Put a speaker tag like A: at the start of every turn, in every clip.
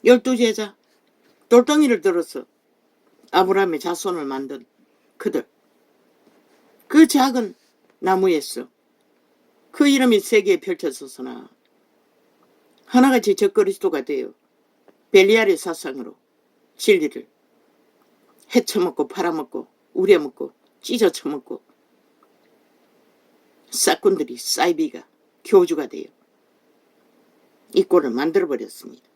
A: 12 제자, 돌덩이를 들어서 아브라함의 자손을 만든 그들, 그 작은 나무에서 그 이름이 세계에 펼쳐서서나 하나같이 적그리스도가 되어 벨리알의 사상으로 진리를 헤쳐먹고 팔아먹고 우려먹고 찢어쳐먹고 싹꾼들이 사이비가 교주가 되어 이 꼴을 만들어버렸습니다.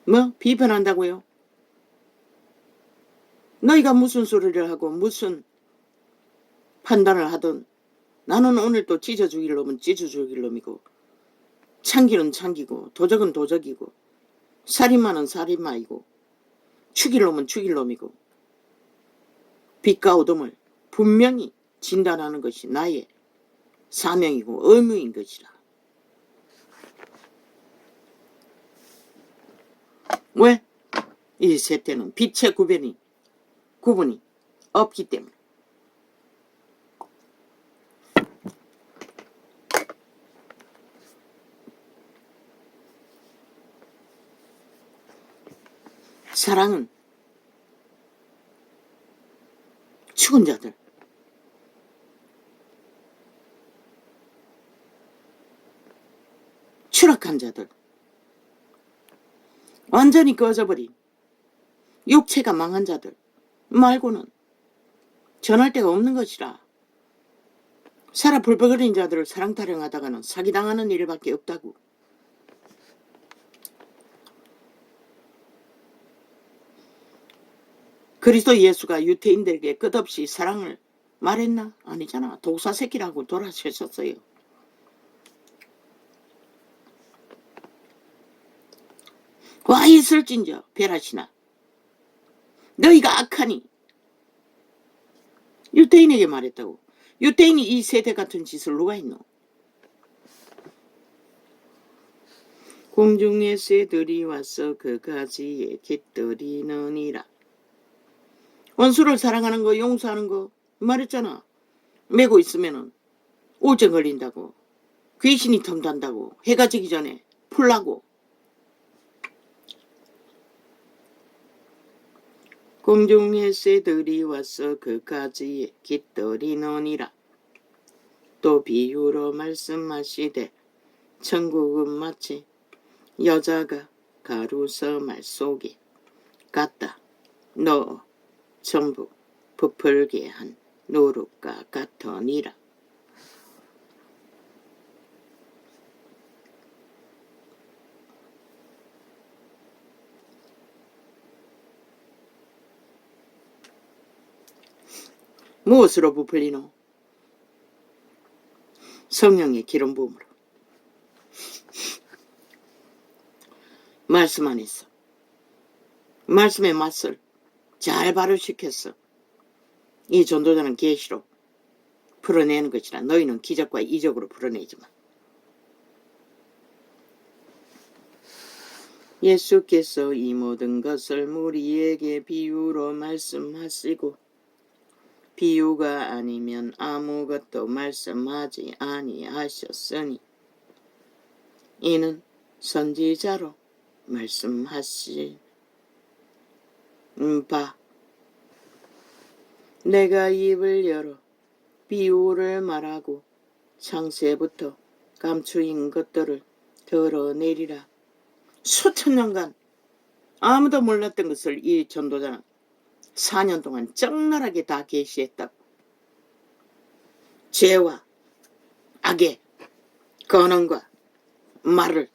A: 뭐 비판한다고요? 너희가 무슨 소리를 하고 무슨 판단을 하든 나는 오늘 또 찢어 죽일 놈은 찢어 죽일 놈이고 창기는 창기고 도적은 도적이고 살인마는 살인마이고 죽일 놈은 죽일 놈이고 빛과 어둠을 분명히 진단하는 것이 나의 사명이고 의무인 것이라. 왜? 이 세태는 빛의 구분이 없기 때문에. 사랑은 죽은 자들, 추락한 자들, 완전히 꺼져버린 육체가 망한 자들 말고는 전할 데가 없는 것이라. 살아 불버거린 자들을 사랑 타령하다가는 사기당하는 일밖에 없다고. 그리스도 예수가 유태인들에게 끝없이 사랑을 말했나? 아니잖아. 독사새끼라고 돌아서셨어요. 와 있을진저 베라시나 너희가 악하니. 유태인에게 말했다고. 유태인이 이 세대 같은 짓을 누가 했노? 공중의 새들이 와서 그 가지에 깃들이느니라. 원수를 사랑하는 거 용서하는 거 말했잖아. 메고 있으면은 우울증 걸린다고, 귀신이 탐단다고, 해가 지기 전에 풀라고. 공중의 새들이 와서 그 가지에 깃들이느니라. 또 비유로 말씀하시되 천국은 마치 여자가 가루서 말 속에 갖다 넣어 전부 부풀게 한 노릇과 같으니라. 무엇으로 부풀리노? 성령의 기름 부음으로. 말씀 안에서 말씀의 맛을 잘 발효시켰어. 이 전도자는 계시로 풀어내는 것이라. 너희는 기적과 이적으로 풀어내지만. 예수께서 이 모든 것을 우리에게 비유로 말씀하시고 비유가 아니면 아무것도 말씀하지 아니하셨으니 이는 선지자로 말씀하신 바 내가 입을 열어 비유를 말하고 창세부터 감추인 것들을 드러내리라. 수천 년간 아무도 몰랐던 것을 이 전도자는 4년 동안 적나라하게 다 계시했다고. 죄와 악의 근원과 말을.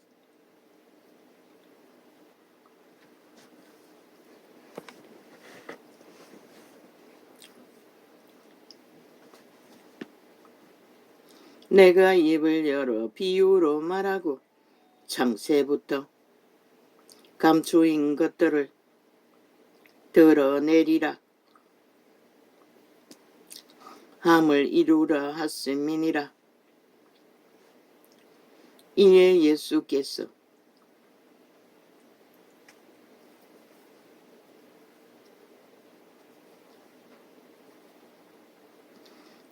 A: 내가 입을 열어 비유로 말하고 창세부터 감추인 것들을 드러내리라. 함을 이루라 하심이니라. 이에 예수께서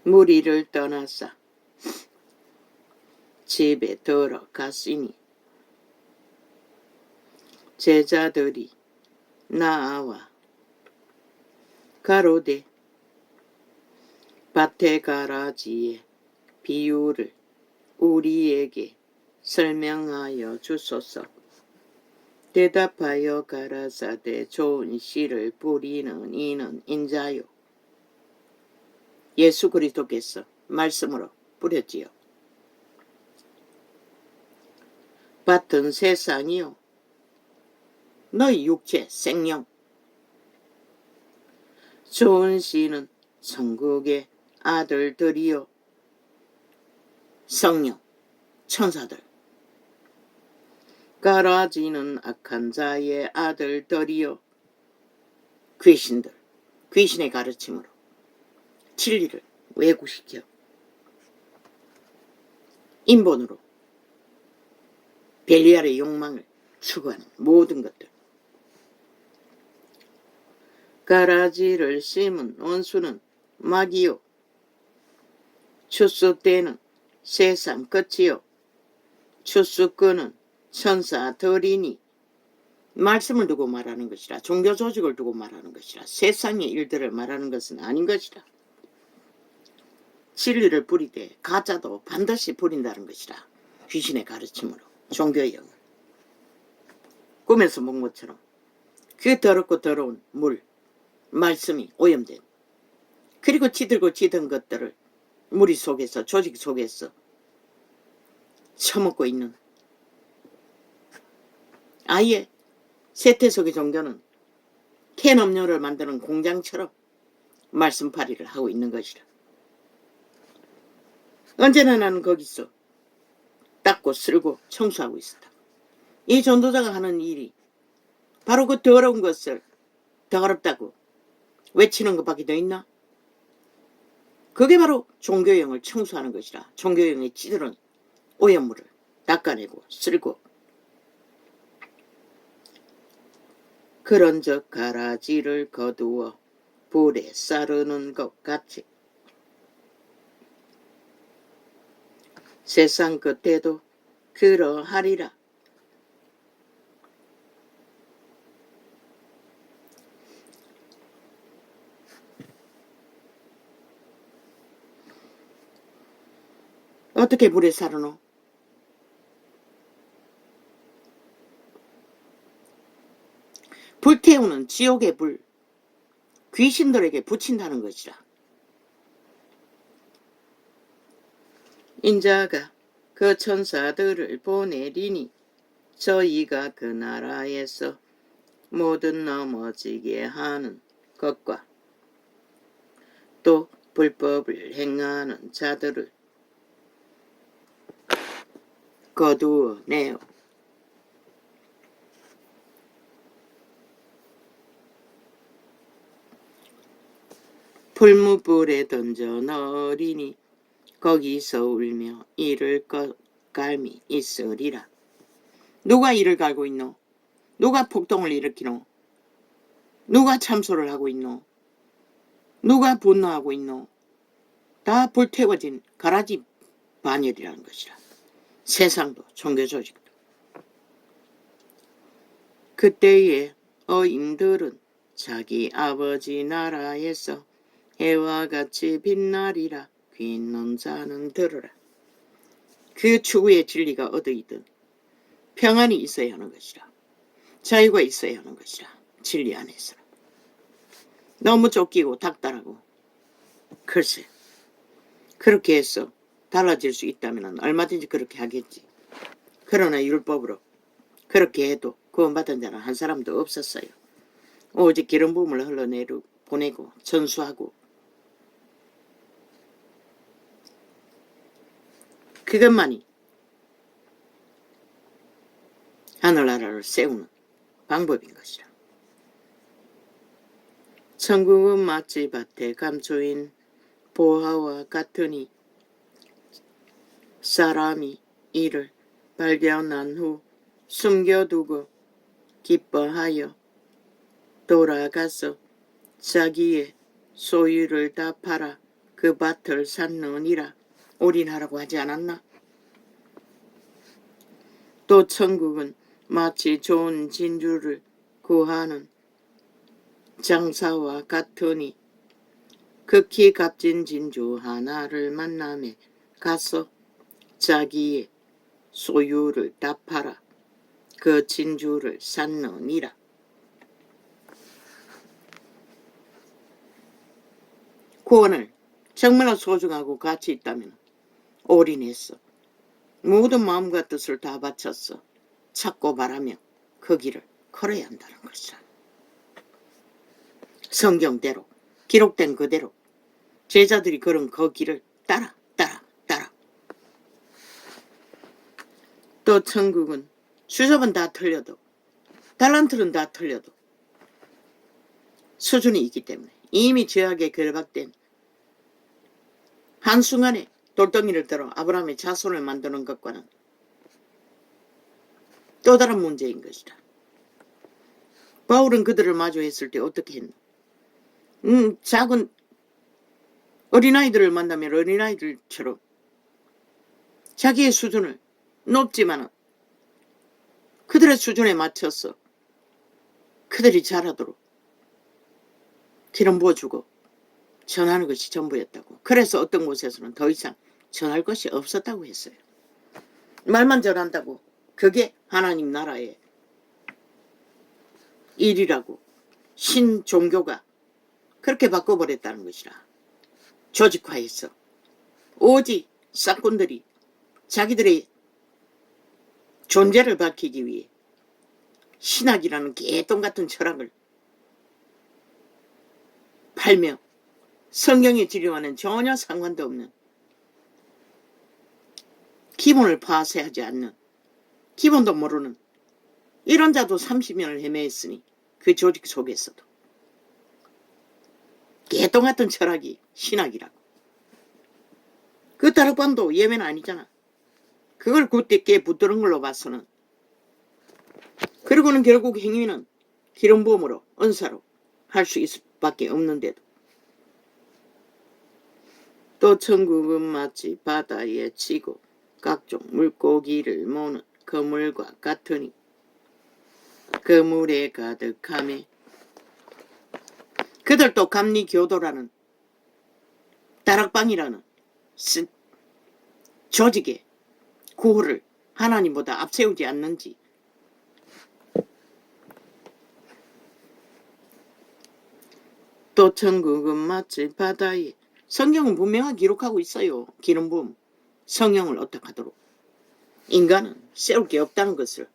A: 무리를 떠나사 집에 들어갔으니 제자들이 나와 가로되 밭의 가라지의 비유를 우리에게 설명하여 주소서. 대답하여 가라사대 좋은 씨를 뿌리는 이는 인자요. 예수 그리스도께서 말씀으로 뿌렸지요. 밭은 세상이요. 너희 육체 생명. 좋은 씨는 천국의 아들들이요. 성령, 천사들. 가라지는 악한 자의 아들들이요. 귀신들, 귀신의 가르침으로 진리를 왜곡시켜 인본으로 벨리알의 욕망을 추구하는 모든 것들. 가라지를 심은 원수는 마귀요. 추수 때는 세상 끝이요. 추수꾼은 천사들이니. 말씀을 두고 말하는 것이라. 종교 조직을 두고 말하는 것이라. 세상의 일들을 말하는 것은 아닌 것이라. 진리를 뿌리되 가짜도 반드시 뿌린다는 것이라. 귀신의 가르침으로 종교의 영을. 꿈에서 본 것처럼 그 더럽고 더러운 물, 말씀이 오염된, 그리고 지들고 지던 것들을 무리 속에서, 조직 속에서 처먹고 있는, 아예 세태속의 종교는 캔 음료를 만드는 공장처럼 말씀팔이를 하고 있는 것이라. 언제나 나는 거기서 닦고 쓸고 청소하고 있었다. 이 전도자가 하는 일이 바로 그 더러운 것을 더럽다고 외치는 것밖에 더 있나? 그게 바로 종교형을 청소하는 것이라. 종교형의 찌들은 오염물을 닦아내고 쓸고. 그런즉 가라지를 거두어 불에 싸르는 것 같이 세상 끝에도 그러하리라. 어떻게 불에 사르노? 불태우는 지옥의 불, 귀신들에게 붙인다는 것이라. 인자가 그 천사들을 보내리니 저희가 그 나라에서 모든 넘어지게 하는 것과 또 불법을 행하는 자들을 거두어 내어 풀무불에 던져 넣으리니 거기서 울며 이를 갈미 있으리라. 누가 이를 갈고 있노? 누가 폭동을 일으키노? 누가 참소를 하고 있노? 누가 분노하고 있노? 다 불태워진 가라지 반열이라는 것이라. 세상도 종교조직도. 그때에 어인들은 자기 아버지 나라에서 해와 같이 빛나리라. 귀 있는 자는 들으라. 그 추구의 진리가 어디이든 평안이 있어야 하는 것이라. 자유가 있어야 하는 것이라. 진리 안에서. 너무 쫓기고 닥달하고. 글쎄, 그렇게 해서 달라질 수 있다면 얼마든지 그렇게 하겠지. 그러나 율법으로 그렇게 해도 구원받은 자는 한 사람도 없었어요. 오직 기름 부음을 흘러내고 보내고 전수하고 그것만이 하늘나라를 세우는 방법인 것이라. 천국은 마치 밭에 감추인 보화와 같으니 사람이 이를 발견한 후 숨겨두고 기뻐하여 돌아가서 자기의 소유를 다 팔아 그 밭을 샀느니라. 올인하라고 하지 않았나? 또 천국은 마치 좋은 진주를 구하는 장사와 같으니 극히 값진 진주 하나를 만남에 가서 자기의 소유를 다 팔아 그 진주를 샀느니라. 구원을 정말로 소중하고 가치 있다면 올인했어. 모든 마음과 뜻을 다 바쳤어. 찾고 바라며 그 길을 걸어야 한다는 것이다. 성경대로 기록된 그대로 제자들이 걸은 그 길을 따라. 또 천국은 수첩은 다 틀려도 달란트는 다 틀려도 수준이 있기 때문에 이미 죄악에 결박된 한순간에 돌덩이를 들어 아브라함의 자손을 만드는 것과는 또 다른 문제인 것이다. 바울은 그들을 마주했을 때 어떻게 했나? 작은 어린아이들을 만나면 어린아이들처럼 자기의 수준을 높지만은 그들의 수준에 맞춰서 그들이 잘하도록 기름 부어주고 전하는 것이 전부였다고. 그래서 어떤 곳에서는 더 이상 전할 것이 없었다고 했어요. 말만 전한다고 그게 하나님 나라의 일이라고 신종교가 그렇게 바꿔버렸다는 것이라. 조직화해서 오직 싹꾼들이 자기들의 존재를 밝히기 위해 신학이라는 개똥 같은 철학을 팔며 성경의 진리와는 전혀 상관도 없는 기본을 파쇄하지 않는 기본도 모르는 이런 자도 30년을 헤매했으니 그 조직 속에서도 개똥 같은 철학이 신학이라고. 그 다락방도 예외는 아니잖아. 그걸 굳게 붙드는 걸로 봐서는. 그리고는 결국 행위는 기름 부음으로 은사로 할 수 있을 밖에 없는데도. 또 천국은 마치 바다에 치고 각종 물고기를 모는 그물과 같으니 그 물에 가득하매 그들도 감리교도라는 다락방이라는 조직의 구호를 하나님보다 앞세우지 않는지. 또 천국은 마치 바다에 성경은 분명하게 기록하고 있어요. 기름 부음 성령을 어떻게 하도록 인간은 세울 게 없다는 것을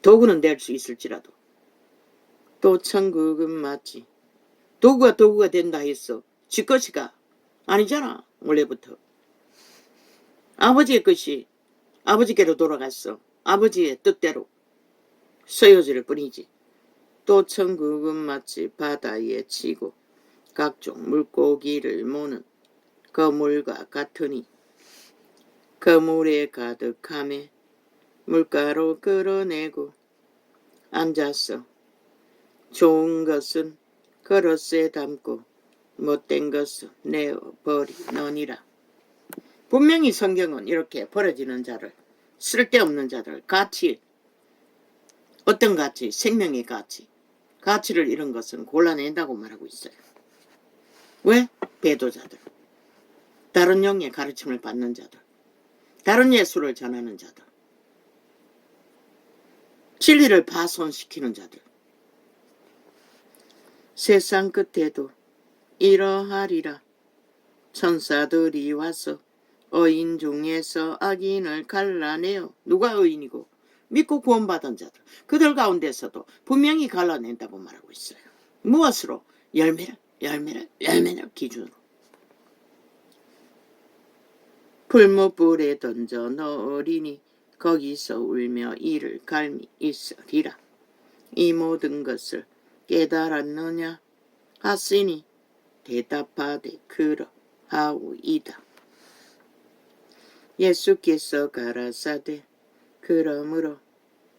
A: 도구는 될 수 있을지라도. 또 천국은 마치 도구가 된다 했어. 지 것이가 아니잖아. 원래부터 아버지의 것이 아버지께로 돌아갔어. 아버지의 뜻대로 쓰여질 뿐이지. 또 천국은 마치 바다에 치고 각종 물고기를 모는 그 물과 같으니 그 물에 가득하매 물가로 끌어내고 앉았어. 좋은 것은 그릇에 담고 못된 것은 내어버리느니라. 분명히 성경은 이렇게 버려지는 자를, 쓸데없는 자들, 가치, 어떤 가치, 생명의 가치, 가치를 잃은 것은 골라낸다고 말하고 있어요. 왜? 배도자들, 다른 영의 가르침을 받는 자들, 다른 예수를 전하는 자들, 진리를 파손시키는 자들. 세상 끝에도 이러하리라. 천사들이 와서 의인 중에서 악인을 갈라내어. 누가 의인이고 믿고 구원받은 자들, 그들 가운데서도 분명히 갈라낸다고 말하고 있어요. 무엇으로? 열매를 기준으로. 풀무불에 던져 넣으리니 거기서 울며 이를 갈미 있으리라. 이 모든 것을 깨달았느냐 하시니 대답하되 그러하오이다. 예수께서 가라사대 그러므로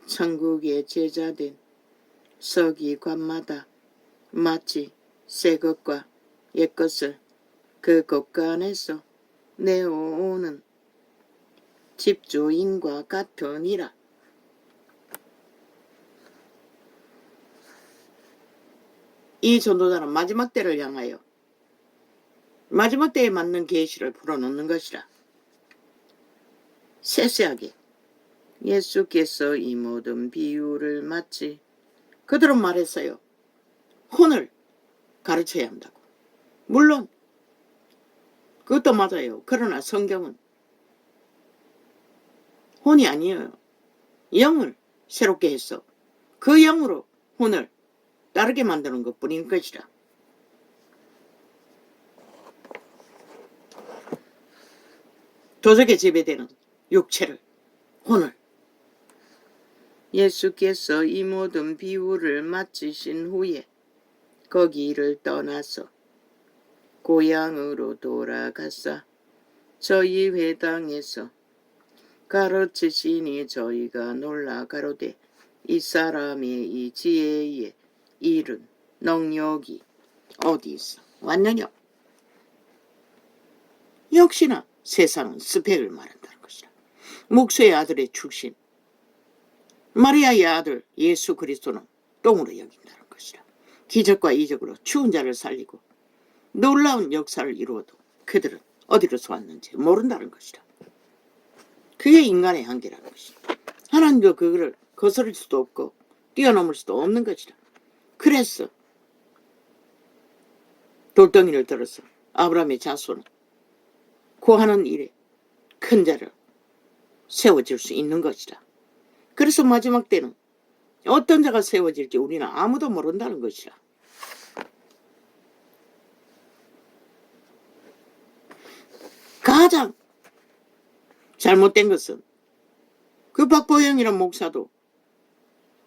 A: 천국의 제자된 서기관마다 마치 새 것과 옛 것을 그 곳간에서 내어오는 집주인과 같으니라. 이 전도자는 마지막 때를 향하여 마지막 때에 맞는 계시를 풀어놓는 것이라. 세세하게 예수께서 이 모든 비유를 마치 그들은 말했어요. 혼을 가르쳐야 한다고. 물론 그것도 맞아요. 그러나 성경은 혼이 아니에요. 영을 새롭게 해서 그 영으로 혼을 따르게 만드는 것뿐인 것이라. 도적에 지배되는 육체를, 혼을 예수께서 이 모든 비유를 마치신 후에 거기를 떠나서 고향으로 돌아가사 저희 회당에서 가르치시니 저희가 놀라 가로되 이 사람의 이 지혜의 일은 능력이 어디서 왔느냐. 역시나 세상은 스펙을 말한다는 것이라. 목수의 아들의 출신 마리아의 아들 예수 그리스도는 똥으로 여긴다는 것이라. 기적과 이적으로 죽은 자를 살리고 놀라운 역사를 이루어도 그들은 어디로서 왔는지 모른다는 것이라. 그게 인간의 한계라는 것이라. 하나님도 그거를 거스를 수도 없고 뛰어넘을 수도 없는 것이라. 그래서 돌덩이를 들어서 아브라함의 자손은 구하는 일에 큰 자를 세워질 수 있는 것이라. 그래서 마지막 때는 어떤 자가 세워질지 우리는 아무도 모른다는 것이라. 가장 잘못된 것은 그 박보영이란 목사도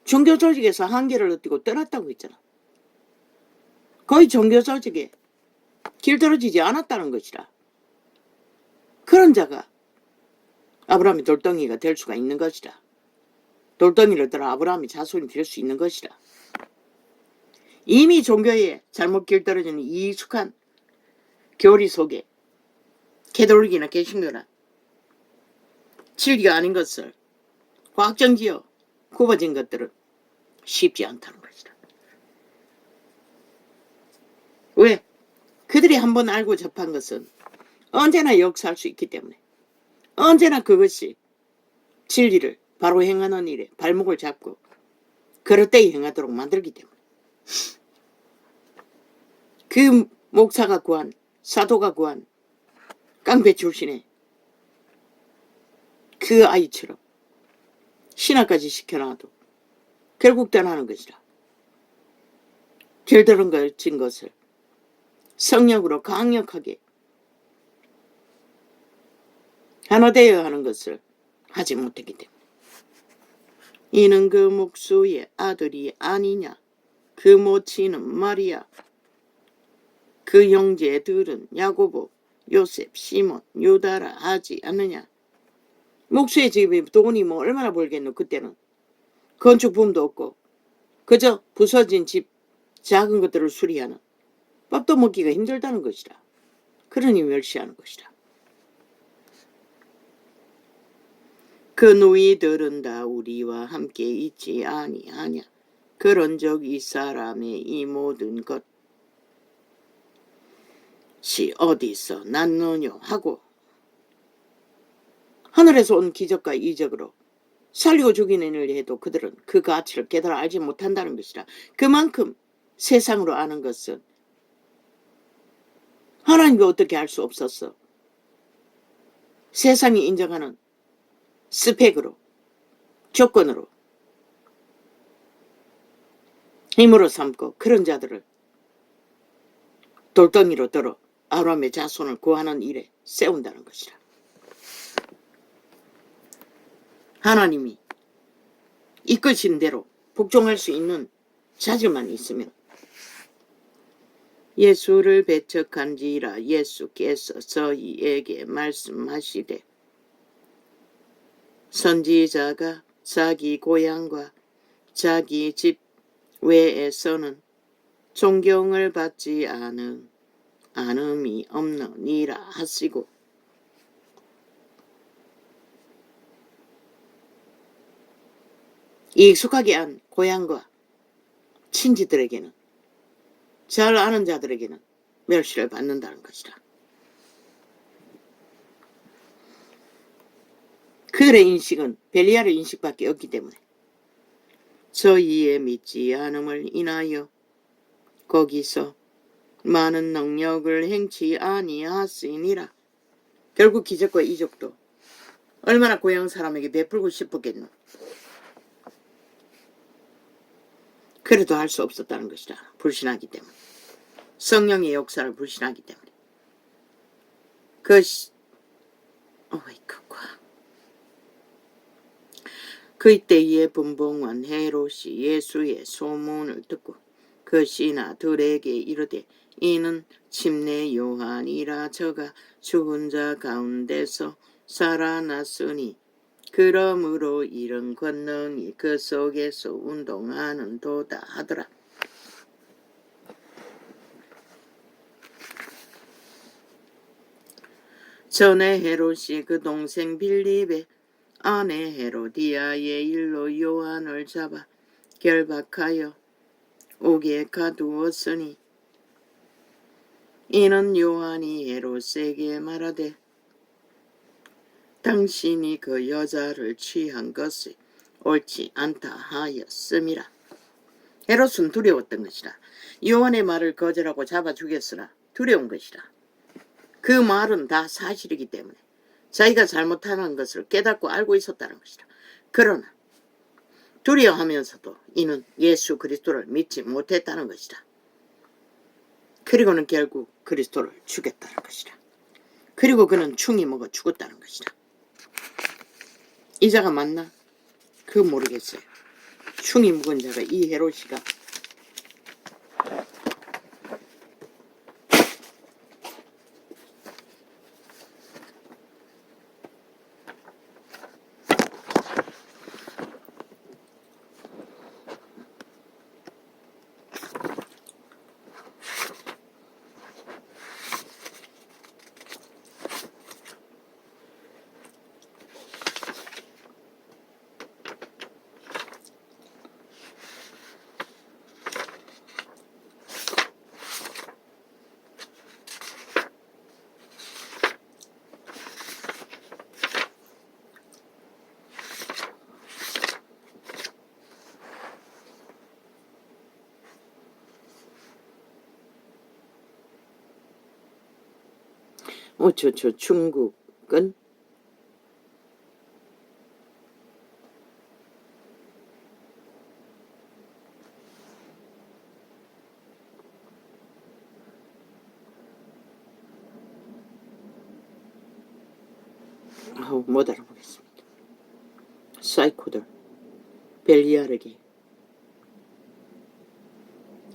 A: 종교조직에서 한계를 느끼고 떠났다고 했잖아. 거의 종교조직에 길들어지지 않았다는 것이라. 그런 자가 아브라함의 돌덩이가 될 수가 있는 것이라. 돌덩이를 들어 아브라함의 자손이 될 수 있는 것이라. 이미 종교에 잘못 길들어지는 이익숙한 교리 속에 개돌기나 개신교나 진리가 아닌 것을 과학정지어 굽어진 것들은 쉽지 않다는 것이다. 왜? 그들이 한번 알고 접한 것은 언제나 역사할 수 있기 때문에, 언제나 그것이 진리를 바로 행하는 일에 발목을 잡고 그릇되이 행하도록 만들기 때문에. 그 목사가 구한, 사도가 구한 깡패 출신의 그 아이처럼 신학까지 시켜놔도 결국 떠나는 것이라. 길들어진 것을 성령으로 강력하게 하나 되어야 하는 것을 하지 못했기 때문에. 이는 그 목수의 아들이 아니냐. 그 모친은 마리아. 그 형제들은 야고보, 요셉, 시몬, 유다라 하지 않느냐. 목수의 집에 돈이 뭐 얼마나 벌겠노. 그때는 건축품도 없고 그저 부서진 집 작은 것들을 수리하는, 밥도 먹기가 힘들다는 것이라. 그러니 멸시하는 것이라. 그 누이들은 다 우리와 함께 있지 아니하냐. 그런 적 이 사람의 이 모든 것이 어디서 났느냐 하고, 하늘에서 온 기적과 이적으로 살리고 죽이는 일을 해도 그들은 그 가치를 깨달아 알지 못한다는 것이라. 그만큼 세상으로 아는 것은 하나님과 어떻게 알 수 없었어. 세상이 인정하는 스펙으로, 조건으로, 힘으로 삼고 그런 자들을 돌덩이로 들어 아브라함의 자손을 구하는 일에 세운다는 것이라. 하나님이 이끄신 대로 복종할 수 있는 자질만 있으면. 예수를 배척한지라 예수께서 저희에게 말씀하시되 선지자가 자기 고향과 자기 집 외에서는 존경을 받지 않음이 없느니라 하시고, 익숙하게 한 고향과 친지들에게는 잘 아는 자들에게는 멸시를 받는다는 것이다. 그들의 인식은 벨리알의 인식밖에 없기 때문에 저희의 믿지 않음을 인하여 거기서 많은 능력을 행치 아니하시니라. 결국 기적과 이적도 얼마나 고향 사람에게 베풀고 싶었겠노. 그래도 할 수 없었다는 것이다. 불신하기 때문에. 성령의 역사를 불신하기 때문에. 그때에 분봉한 헤롯이 예수의 소문을 듣고 그 신하들에게 이르되 이는 침례 요한이라 저가 죽은 자 가운데서 살아났으니 그러므로 이런 권능이 그 속에서 운동하는도다 하더라. 전에 헤롯이 그 동생 빌립의 아내 헤로디아의 일로 요한을 잡아 결박하여 옥에 가두었으니 이는 요한이 헤롯에게 말하되 당신이 그 여자를 취한 것이 옳지 않다 하였음이라. 헤롯은 두려웠던 것이라. 요한의 말을 거절하고 잡아 죽였으나 두려운 것이라. 그 말은 다 사실이기 때문에 자기가 잘못하는 것을 깨닫고 알고 있었다는 것이다. 그러나 두려워하면서도 이는 예수 그리스도를 믿지 못했다는 것이다. 그리고는 결국 그리스도를 죽였다는 것이다. 그리고 그는 충이 먹어 죽었다는 것이다. 이 자가 맞나? 그건 모르겠어요. 충이 묵은 자가 이 헤롯이가 중국은 못 알아보겠습니다. 사이코들 벨리알에게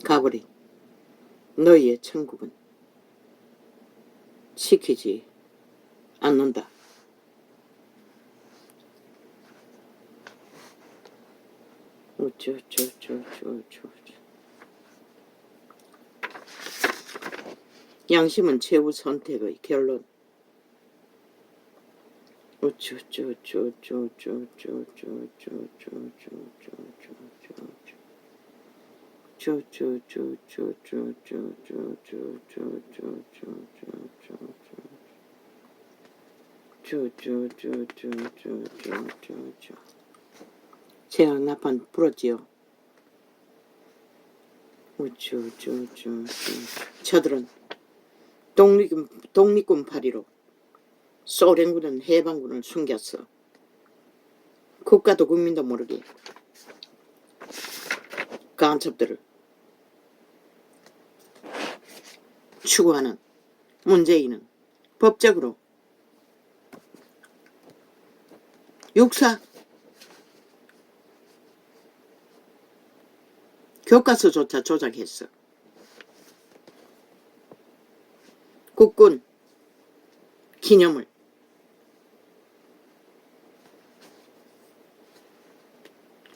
A: 가버린 너희의 천국은 지키지 않는다. 양심은 최후 선택의 결론. 제가 나판 불었지요. 저들은 독립군 파리로 소련군은 해방군을 숨겼어. 국가도 국민도 모르게 간첩들을 추구하는 문재인은 법적으로 육사 교과서조차 조작했어. 국군 기념을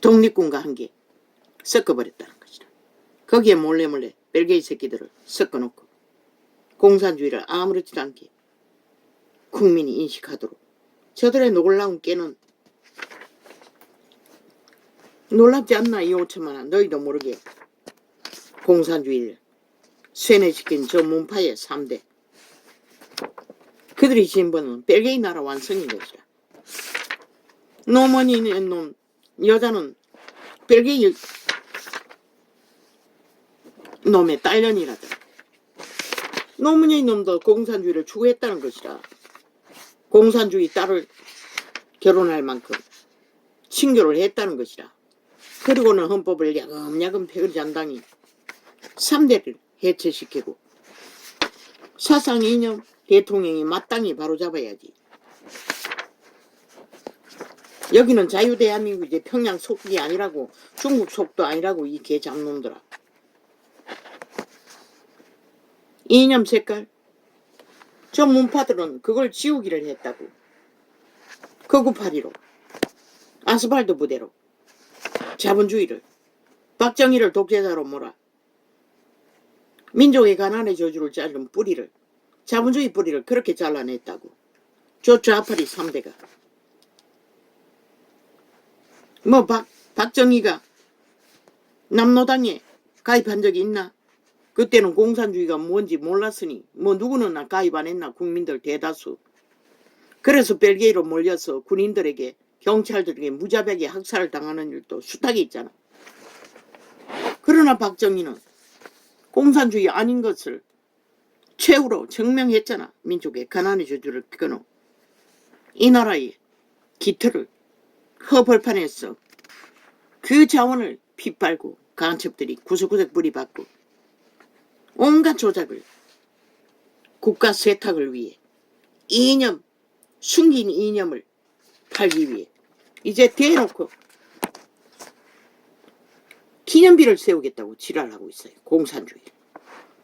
A: 독립군과 함께 섞어버렸다는 것이다. 거기에 몰래 벨기에 새끼들을 섞어놓고 공산주의를 아무렇지도 않게 국민이 인식하도록. 저들의 놀라운 깨는 놀랍지 않나? 이 5천만 원 너희도 모르게 공산주의를 세뇌시킨 저 문파의 3대. 그들이 진보는 벨기에 나라 완성인 것이라. 노머니는 놈, 여자는 벨기에 놈의 딸년이라다. 노무현 놈도 공산주의를 추구했다는 것이라. 공산주의 딸을 결혼할 만큼 친교를 했다는 것이라. 그리고는 헌법을 야금야금 패거리잔당이 3대를 해체시키고 사상 이념 대통령이 마땅히 바로잡아야지. 여기는 자유대한민국이지 평양 속국이 아니라고, 중국 속도 아니라고, 이 개잡놈들아. 이념 색깔, 저 문파들은 그걸 지우기를 했다고. 거구파리로, 아스팔트 부대로, 자본주의를, 박정희를 독재자로 몰아 민족의 가난의 저주를 자른 뿌리를, 자본주의 뿌리를 그렇게 잘라냈다고. 저 좌파리 3대가. 뭐 박정희가 남노당에 가입한 적이 있나? 그때는 공산주의가 뭔지 몰랐으니 뭐 누구는 가입 안 했나, 국민들 대다수. 그래서 벨기에로 몰려서 군인들에게, 경찰들에게 무자비하게 학살을 당하는 일도 수탁이 있잖아. 그러나 박정희는 공산주의 아닌 것을 최후로 증명했잖아. 민족의 가난의 저주를 끊어 이 나라의 기틀을 허벌판에서 그 자원을 핏발고 간첩들이 구석구석 뿌리박고 온갖 조작을, 국가 세탁을 위해 이념, 숨긴 이념을 팔기 위해 이제 대놓고 기념비를 세우겠다고 지랄하고 있어요. 공산주의.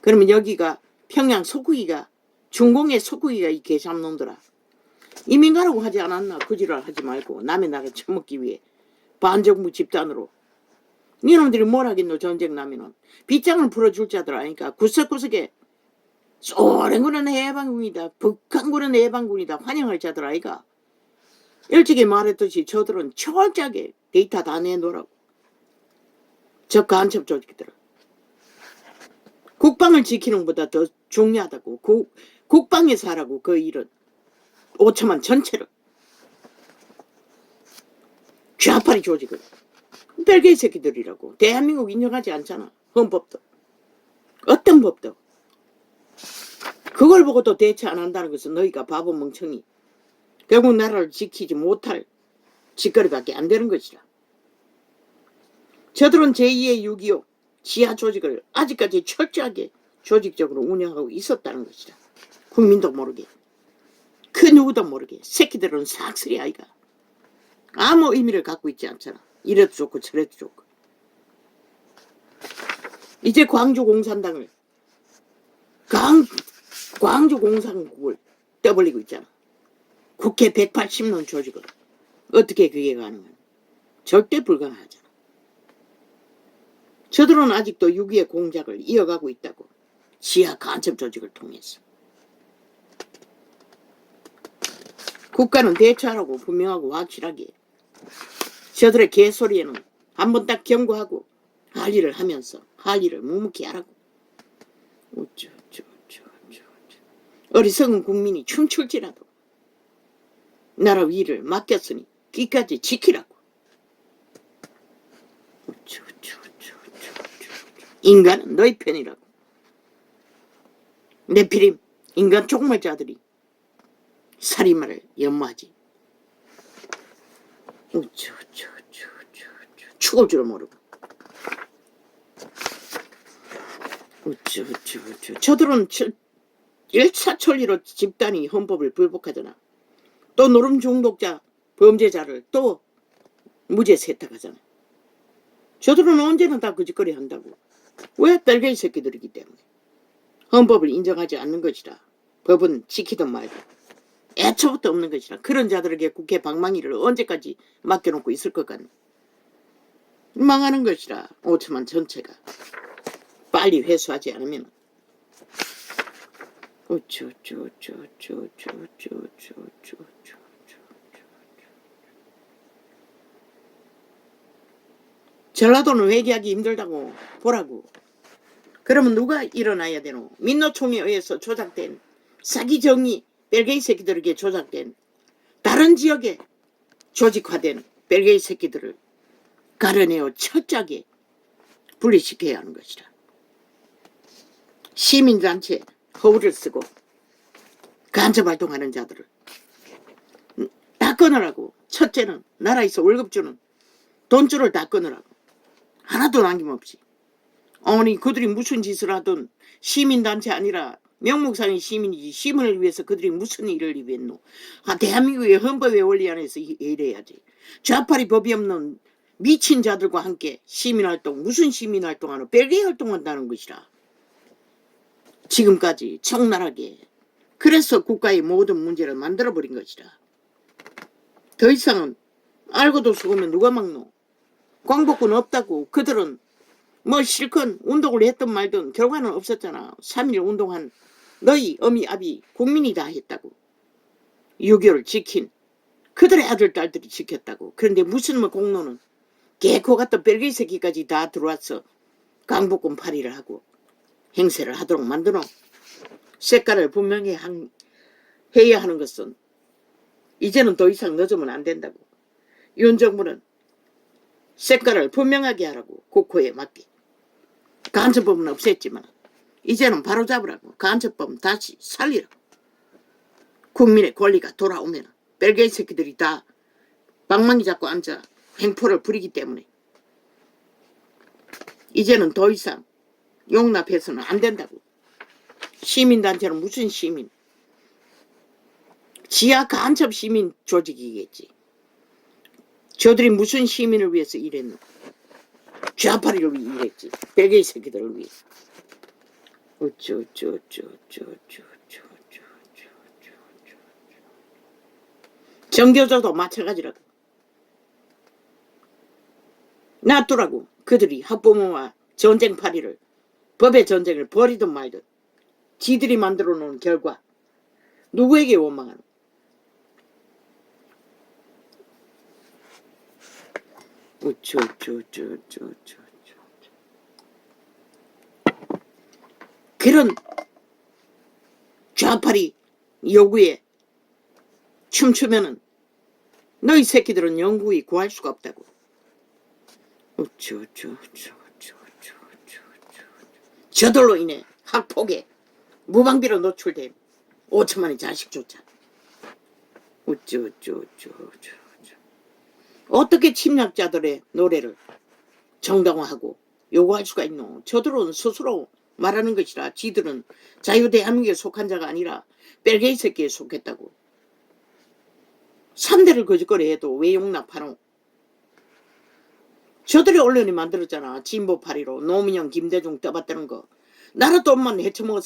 A: 그러면 여기가 평양 속국이가, 중공의 속국이가 이 개잡놈들아. 이민 가라고 하지 않았나? 그 지랄 하지 말고 남의 나라 처먹기 위해 반정부 집단으로. 니놈들이 뭘 하겠노? 전쟁 나면은 빗장을 풀어줄 자들 아니까. 구석구석에 소련군은 해방군이다, 북한군은 해방군이다 환영할 자들 아이가. 일찍이 말했듯이 저들은 철저하게 데이터 다 내놓으라고. 저 간첩 조직들은 국방을 지키는 것보다 더 중요하다고. 국방에서 하라고. 그 일은 5천만 전체를. 좌파리 조직을. 벨기에 새끼들이라고. 대한민국 인정하지 않잖아. 헌법도. 어떤 법도. 그걸 보고도 대처 안 한다는 것은 너희가 바보 멍청이. 결국 나라를 지키지 못할 짓거리밖에 안 되는 것이라. 저들은 제2의 6.25 지하 조직을 아직까지 철저하게 조직적으로 운영하고 있었다는 것이라. 국민도 모르게, 그 누구도 모르게. 새끼들은 삭슬이 아이가. 아무 의미를 갖고 있지 않잖아. 이래도 좋고 저래도 좋고. 이제 광주 공산당을, 광주 공산국을 떠벌리고 있잖아. 국회 180년 조직을. 어떻게 그게 가능하냐? 절대 불가능하잖아. 저들은 아직도 6.25의 공작을 이어가고 있다고. 지하 간첩 조직을 통해서. 국가는 대처하라고, 분명하고 확실하게. 저들의 개소리에는 한번 딱 경고하고 할 일을 하면서 할 일을 묵묵히 하라고. 어리석은 국민이 춤출지라도 나라 위를 맡겼으니 끝까지 지키라고. 인간은 너희 편이라고. 네피림, 인간 촉멸자들이 살인마를 연마하지. 죽을 줄 모르고. 저들은 일사천리로 집단이 헌법을 불복하잖아. 또 노름 중독자, 범죄자를 또 무죄 세탁하잖아. 저들은 언제나 다 그짓거리 한다고. 왜? 벨기에 새끼들이기 때문에. 헌법을 인정하지 않는 것이라. 법은 지키든 말고. 애초부터 없는 것이라. 그런 자들에게 국회 방망이를 언제까지 맡겨놓고 있을 것 같네. 망하는 것이라. 5천만 전체가 빨리 회수하지 않으면. 전라도는 회개하기 힘들다고 보라고. 그러면 누가 일어나야 되노? 민노총에 의해서 조작된 사기 정의 벨게이 새끼들에게 조작된 다른 지역에 조직화된 벨게이 새끼들을 가려내어 철저하게 분리시켜야 하는 것이라. 시민단체 허울을 쓰고 간첩활동하는 자들을 다 끊으라고. 첫째는 나라에서 월급 주는 돈줄을 다 끊으라고. 하나도 남김없이. 아니 그들이 무슨 짓을 하든 시민단체 아니라 명목상의 시민이지 시민을 위해서 그들이 무슨 일을 위했노. 대한민국의 헌법의 원리 안에서 일해야지. 좌파리 법이 없는 미친 자들과 함께 시민활동 무슨 시민활동하노. 벨게이 활동한다는 것이라. 지금까지 적나라하게 그래서 국가의 모든 문제를 만들어버린 것이라. 더 이상은 알고도 속으면 누가 막노. 광복군 없다고. 그들은 뭐 실컷 운동을 했든 말든 결과는 없었잖아. 3.1 운동한 너희 어미 아비 국민이 다 했다고. 6.25를 지킨 그들의 아들 딸들이 지켰다고. 그런데 무슨 뭐 공로는 개코 같은 벨게이 새끼까지 다 들어와서 광복군 파리를 하고 행세를 하도록 만드노. 색깔을 분명히 해야 하는 것은 이제는 더 이상 늦으면 안 된다고. 윤 정부는 색깔을 분명하게 하라고. 국호에 맞게. 간첩법은 없앴지만 이제는 바로 잡으라고. 간첩법 다시 살리라고. 국민의 권리가 돌아오면 벨게이 새끼들이 다 방망이 잡고 앉아 횡포를 부리기 때문에 이제는 더 이상 용납해서는 안 된다고. 시민단체는 무슨 시민? 지하 간첩 시민 조직이겠지. 저들이 무슨 시민을 위해서 일했노? 좌파리를 위해 일했지. 벨게이 새끼들을 위해. 정교조도 마찬가지라고. 놔두라고. 그들이 학부모와 전쟁파리를 법의 전쟁을 벌이든 말든 지들이 만들어 놓은 결과 누구에게 원망하노? 그런 좌파리 요구에 춤추면은 너희 새끼들은 영구히 구할 수가 없다고. 저들로 인해 학폭에 무방비로 노출된 5천만의 자식조차 어떻게 침략자들의 노래를 정당화하고 요구할 수가 있노? 저들은 스스로 말하는 것이라. 지들은 자유대한민국에 속한 자가 아니라 벨게이 새끼에 속했다고. 3대를 거짓거리 해도 왜 용납하노? 저들이 언론이 만들었잖아. 진보파리로 노무현 김대중 떠받드는 거. 나라 돈만 헤쳐먹었어.